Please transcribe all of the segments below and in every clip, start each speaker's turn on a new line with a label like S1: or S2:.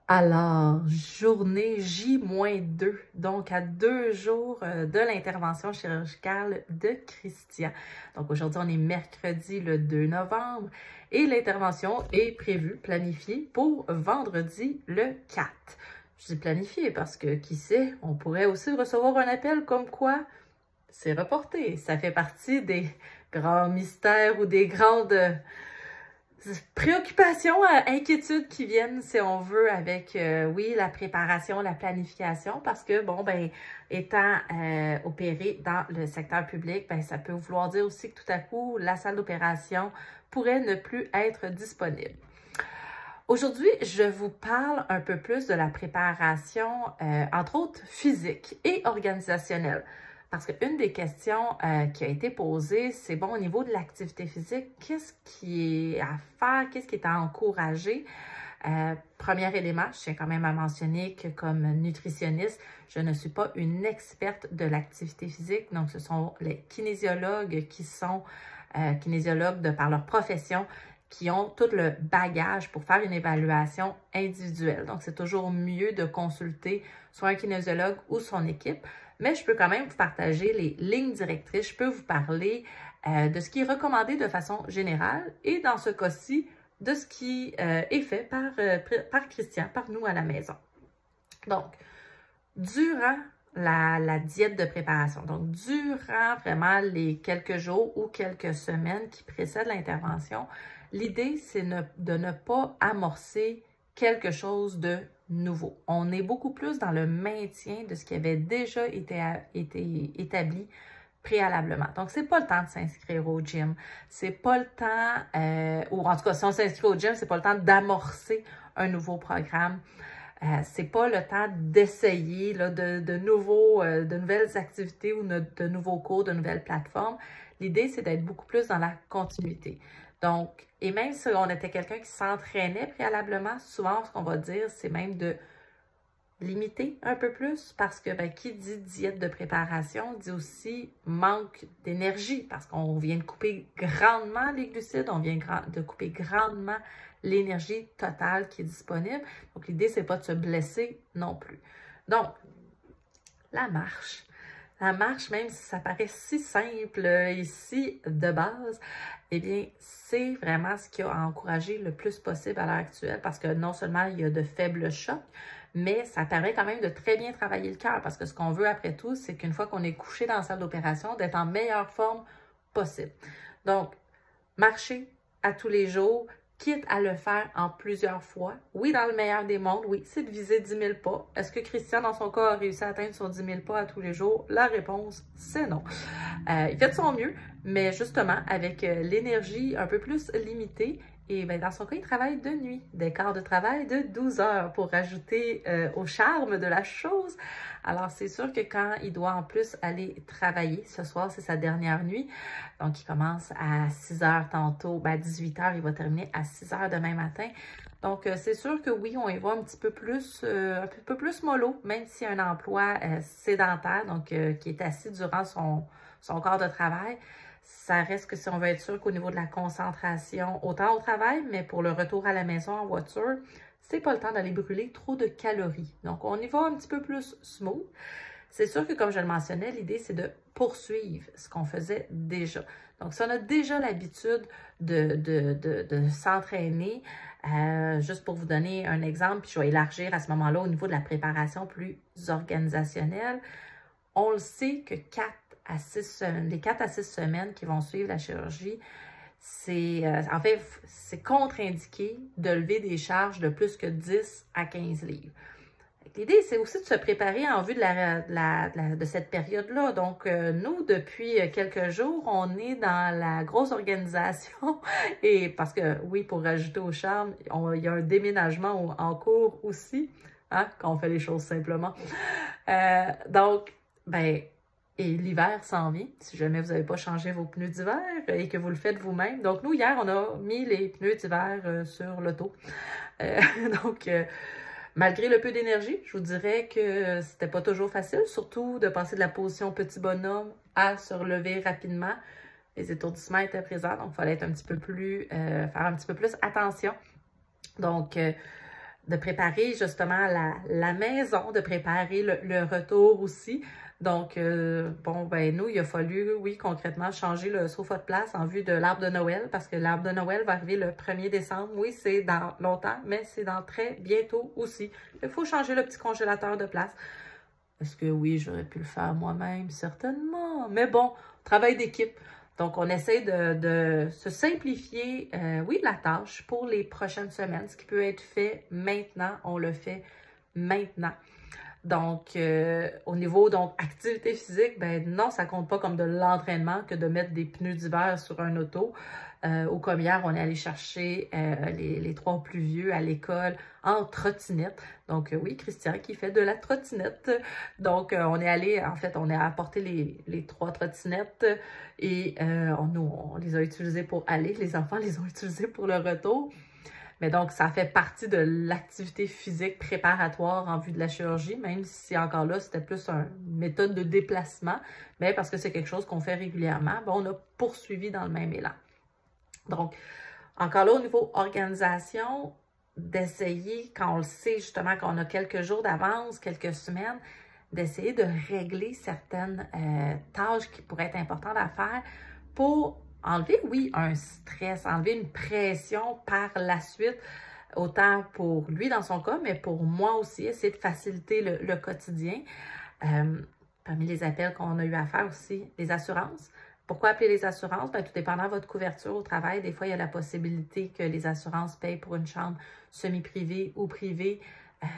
S1: Alors, journée J-2, donc à 2 jours de l'intervention chirurgicale de Christian. Donc aujourd'hui, on est mercredi le 2 novembre et l'intervention est prévue, planifiée pour vendredi le 4. Je dis planifié parce que, qui sait, on pourrait aussi recevoir un appel comme quoi c'est reporté. Ça fait partie des grands mystères ou des grandes préoccupations, inquiétudes qui viennent, si on veut, avec, oui, la préparation, la planification, parce que, bon, ben, étant opéré dans le secteur public, ben, ça peut vouloir dire aussi que tout à coup, la salle d'opération pourrait ne plus être disponible. Aujourd'hui, je vous parle un peu plus de la préparation, entre autres physique et organisationnelle. Parce qu'une des questions qui a été posée, c'est bon, au niveau de l'activité physique, qu'est-ce qui est à faire, qu'est-ce qui est à encourager? Premier élément, je tiens quand même à mentionner que comme nutritionniste, je ne suis pas une experte de l'activité physique. Donc, ce sont les kinésiologues qui sont kinésiologues de par leur profession, qui ont tout le bagage pour faire une évaluation individuelle. Donc, c'est toujours mieux de consulter soit un kinésiologue ou son équipe. Mais je peux quand même vous partager les lignes directrices. Je peux vous parler de ce qui est recommandé de façon générale et dans ce cas-ci, de ce qui est fait par Christian, par nous à la maison. Donc, durant la diète de préparation, donc durant vraiment les quelques jours ou quelques semaines qui précèdent l'intervention, l'idée, c'est de ne pas amorcer quelque chose de nouveau. On est beaucoup plus dans le maintien de ce qui avait déjà été établi préalablement. Donc, c'est pas le temps de s'inscrire au gym. C'est pas le temps, ou en tout cas, si on s'inscrit au gym, c'est pas le temps d'amorcer un nouveau programme. C'est pas le temps d'essayer de nouvelles activités ou de nouveaux cours, de nouvelles plateformes. L'idée, c'est d'être beaucoup plus dans la continuité. Donc, et même si on était quelqu'un qui s'entraînait préalablement, souvent, ce qu'on va dire, c'est même de limiter un peu plus parce que, ben, qui dit diète de préparation, dit aussi manque d'énergie parce qu'on vient de couper grandement les glucides, on vient de couper grandement l'énergie totale qui est disponible. Donc, l'idée, c'est pas de se blesser non plus. Donc, la marche. La marche, même si ça paraît si simple ici de base, eh bien, c'est vraiment ce qui a encouragé le plus possible à l'heure actuelle parce que non seulement il y a de faibles chocs, mais ça permet quand même de très bien travailler le cœur parce que ce qu'on veut après tout, c'est qu'une fois qu'on est couché dans la salle d'opération, d'être en meilleure forme possible. Donc, marcher à tous les jours, quitte à le faire en plusieurs fois. Oui, dans le meilleur des mondes, oui, c'est de viser 10 000 pas. Est-ce que Christian, dans son cas, a réussi à atteindre son 10 000 pas à tous les jours? La réponse, c'est non. Il fait de son mieux, mais justement, avec l'énergie un peu plus limitée, et bien, dans son cas, il travaille de nuit, des quarts de travail de 12 heures pour rajouter au charme de la chose. Alors, c'est sûr que quand il doit en plus aller travailler, ce soir, c'est sa dernière nuit, donc il commence à 6 heures tantôt, ben à 18 heures, il va terminer à 6 heures demain matin. Donc, c'est sûr que oui, on y va un petit peu plus, un peu plus mollo, même s'il y a un emploi sédentaire, donc qui est assis durant son quart de travail. Ça reste que si on veut être sûr qu'au niveau de la concentration, autant au travail, mais pour le retour à la maison en voiture, c'est pas le temps d'aller brûler trop de calories. Donc, on y va un petit peu plus smooth. C'est sûr que, comme je le mentionnais, l'idée, c'est de poursuivre ce qu'on faisait déjà. Donc, si on a déjà l'habitude de s'entraîner, juste pour vous donner un exemple, puis je vais élargir à ce moment-là au niveau de la préparation plus organisationnelle, on le sait que les 4 à 6 semaines qui vont suivre la chirurgie, c'est en fait, c'est contre-indiqué de lever des charges de plus que 10 à 15 livres. L'idée, c'est aussi de se préparer en vue de cette période-là. Donc, nous, depuis quelques jours, on est dans la grosse organisation. Et parce que, oui, pour rajouter au charme, il y a un déménagement en cours aussi, hein, quand on fait les choses simplement. Donc, ben, et l'hiver s'en vient, si jamais vous n'avez pas changé vos pneus d'hiver et que vous le faites vous-même. Donc, nous, hier, on a mis les pneus d'hiver sur l'auto. Donc, malgré le peu d'énergie, je vous dirais que c'était pas toujours facile, surtout de passer de la position petit bonhomme à se relever rapidement. Les étourdissements étaient présents, donc il fallait être un petit peu plus, faire un petit peu plus attention. Donc, de préparer justement la maison, de préparer le retour aussi. Donc, bon, ben nous, il a fallu, oui, concrètement, changer le sofa de place en vue de l'arbre de Noël, parce que l'arbre de Noël va arriver le 1er décembre. Oui, c'est dans longtemps, mais c'est dans très bientôt aussi. Il faut changer le petit congélateur de place. Est-ce que oui, j'aurais pu le faire moi-même? Certainement. Mais bon, travail d'équipe. Donc, on essaie de se simplifier, oui, la tâche pour les prochaines semaines. Ce qui peut être fait maintenant, on le fait maintenant. Donc, au niveau donc activité physique, ben non, ça compte pas comme de l'entraînement que de mettre des pneus d'hiver sur un auto. Ou comme hier, on est allé chercher les 3 plus vieux à l'école en trottinette. Donc, oui, Christian qui fait de la trottinette. Donc, on est allé, en fait, on a apporté les 3 trottinettes et on les a utilisées pour aller. Les enfants les ont utilisées pour le retour. Mais donc, ça fait partie de l'activité physique préparatoire en vue de la chirurgie, même si encore là, c'était plus une méthode de déplacement, mais parce que c'est quelque chose qu'on fait régulièrement, ben, on a poursuivi dans le même élan. Donc, encore là, au niveau organisation, d'essayer, quand on le sait justement qu'on a quelques jours d'avance, quelques semaines, d'essayer de régler certaines tâches qui pourraient être importantes à faire pour enlever, oui, un stress, enlever une pression par la suite, autant pour lui dans son cas, mais pour moi aussi, essayer de faciliter le quotidien. Parmi les appels qu'on a eu à faire aussi, les assurances. Pourquoi appeler les assurances? Bien, tout dépendant de votre couverture au travail, des fois, il y a la possibilité que les assurances payent pour une chambre semi-privée ou privée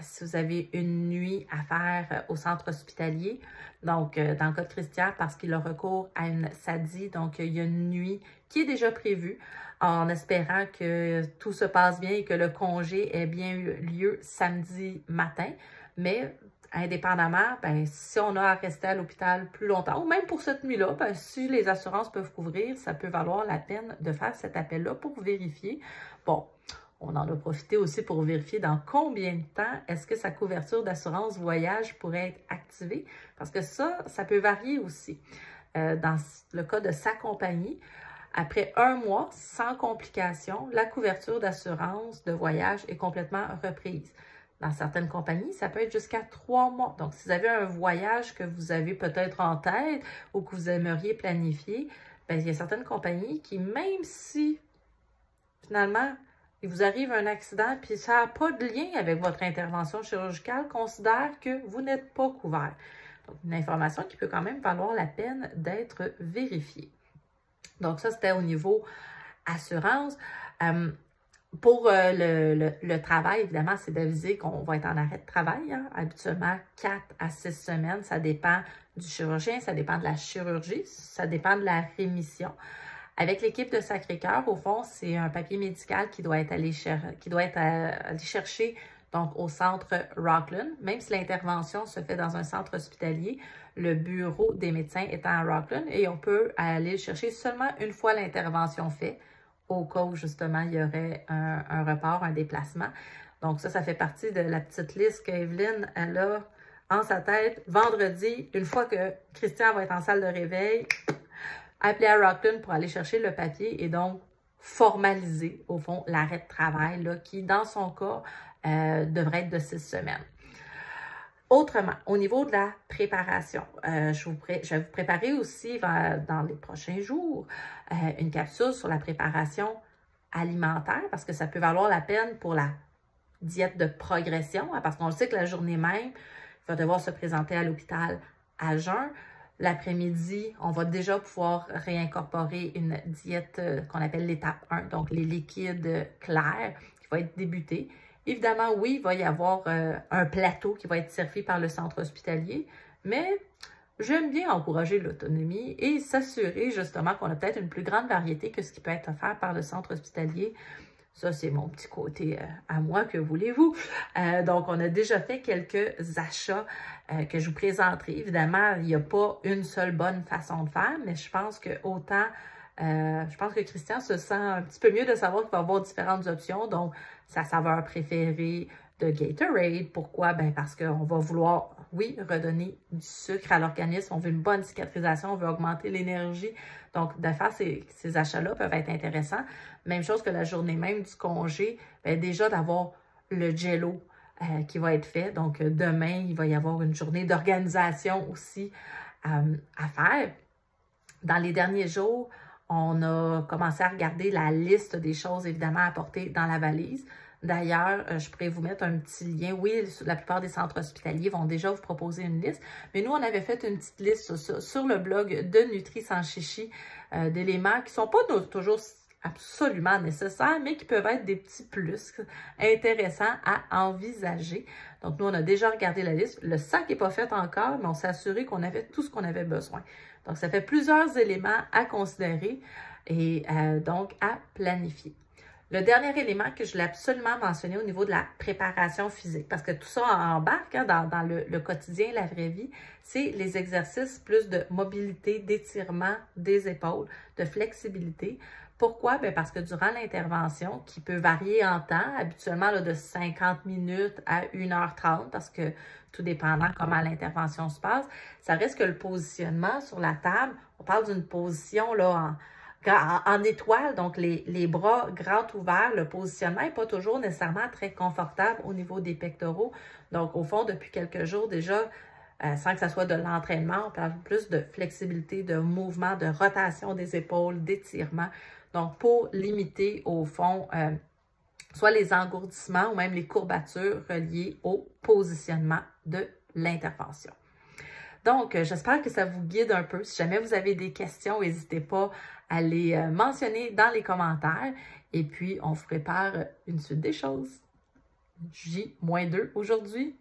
S1: si vous avez une nuit à faire au centre hospitalier. Donc, dans le cas de Christian, parce qu'il a recours à une SADI, donc il y a une nuit qui est déjà prévue, en espérant que tout se passe bien et que le congé ait bien eu lieu samedi matin. Mais, indépendamment, ben, si on a à rester à l'hôpital plus longtemps, ou même pour cette nuit-là, ben, si les assurances peuvent couvrir, ça peut valoir la peine de faire cet appel-là pour vérifier. Bon, on en a profité aussi pour vérifier dans combien de temps est-ce que sa couverture d'assurance voyage pourrait être activée. Parce que ça peut varier aussi. Dans le cas de sa compagnie, après 1 mois, sans complications, la couverture d'assurance de voyage est complètement reprise. Dans certaines compagnies, ça peut être jusqu'à 3 mois. Donc, si vous avez un voyage que vous avez peut-être en tête ou que vous aimeriez planifier, bien, il y a certaines compagnies qui, même si, finalement, il vous arrive un accident puis ça n'a pas de lien avec votre intervention chirurgicale, considèrent que vous n'êtes pas couvert. Donc, une information qui peut quand même valoir la peine d'être vérifiée. Donc, ça, c'était au niveau assurance. Pour le travail, évidemment, c'est d'aviser qu'on va être en arrêt de travail. Hein. Habituellement, 4 à 6 semaines. Ça dépend du chirurgien, ça dépend de la chirurgie, ça dépend de la rémission. Avec l'équipe de Sacré-Cœur, au fond, c'est un papier médical qui doit être allé chercher donc, au centre Rockland. Même si l'intervention se fait dans un centre hospitalier, le bureau des médecins est à Rockland et on peut aller le chercher seulement une fois l'intervention faite, au cas où, justement, il y aurait un report, un déplacement. Donc, ça fait partie de la petite liste qu'Evelyne, elle a en sa tête. Vendredi, une fois que Christian va être en salle de réveil, appeler à Rockland pour aller chercher le papier et donc formaliser, au fond, l'arrêt de travail, là, qui, dans son cas, devrait être de 6 semaines. Autrement, au niveau de la préparation, je vais vous préparer aussi dans les prochains jours une capsule sur la préparation alimentaire parce que ça peut valoir la peine pour la diète de progression, hein, parce qu'on le sait que la journée même, il va devoir se présenter à l'hôpital à jeun. L'après-midi, on va déjà pouvoir réincorporer une diète qu'on appelle l'étape 1, donc les liquides clairs, qui va être débutée. Évidemment, oui, il va y avoir un plateau qui va être servi par le centre hospitalier, mais j'aime bien encourager l'autonomie et s'assurer justement qu'on a peut-être une plus grande variété que ce qui peut être offert par le centre hospitalier. Ça, c'est mon petit côté à moi, que voulez-vous. Donc, on a déjà fait quelques achats que je vous présenterai. Évidemment, il n'y a pas une seule bonne façon de faire, mais je pense que autant... je pense que Christian se sent un petit peu mieux de savoir qu'il va y avoir différentes options. Donc, sa saveur préférée de Gatorade. Pourquoi? Ben parce qu'on va vouloir, oui, redonner du sucre à l'organisme. On veut une bonne cicatrisation, on veut augmenter l'énergie. Donc, de faire ces achats-là peuvent être intéressants. Même chose que la journée même du congé, bien, déjà d'avoir le Jello qui va être fait. Donc, demain, il va y avoir une journée d'organisation aussi à faire. Dans les derniers jours, on a commencé à regarder la liste des choses, évidemment, à porter dans la valise. D'ailleurs, je pourrais vous mettre un petit lien. Oui, la plupart des centres hospitaliers vont déjà vous proposer une liste, mais nous, on avait fait une petite liste sur le blog de Nutri Sans Chichi d'éléments qui ne sont pas toujours absolument nécessaires, mais qui peuvent être des petits plus intéressants à envisager. Donc, nous, on a déjà regardé la liste. Le sac n'est pas fait encore, mais on s'est assuré qu'on avait tout ce qu'on avait besoin. Donc, ça fait plusieurs éléments à considérer et donc à planifier. Le dernier élément que je voulais absolument mentionner au niveau de la préparation physique, parce que tout ça embarque dans le quotidien, la vraie vie, c'est les exercices plus de mobilité, d'étirement des épaules, de flexibilité. Pourquoi? Bien parce que durant l'intervention, qui peut varier en temps, habituellement là, de 50 minutes à 1h30, parce que tout dépendant comment l'intervention se passe, ça reste que le positionnement sur la table, on parle d'une position là, en étoile, donc les bras grands ouverts, le positionnement n'est pas toujours nécessairement très confortable au niveau des pectoraux. Donc, au fond, depuis quelques jours déjà, sans que ça soit de l'entraînement, on parle plus de flexibilité, de mouvement, de rotation des épaules, d'étirement. Donc, pour limiter, au fond, soit les engourdissements ou même les courbatures reliées au positionnement de l'intervention. Donc, j'espère que ça vous guide un peu. Si jamais vous avez des questions, n'hésitez pas à les mentionner dans les commentaires. Et puis, on vous prépare une suite des choses. J-2 aujourd'hui.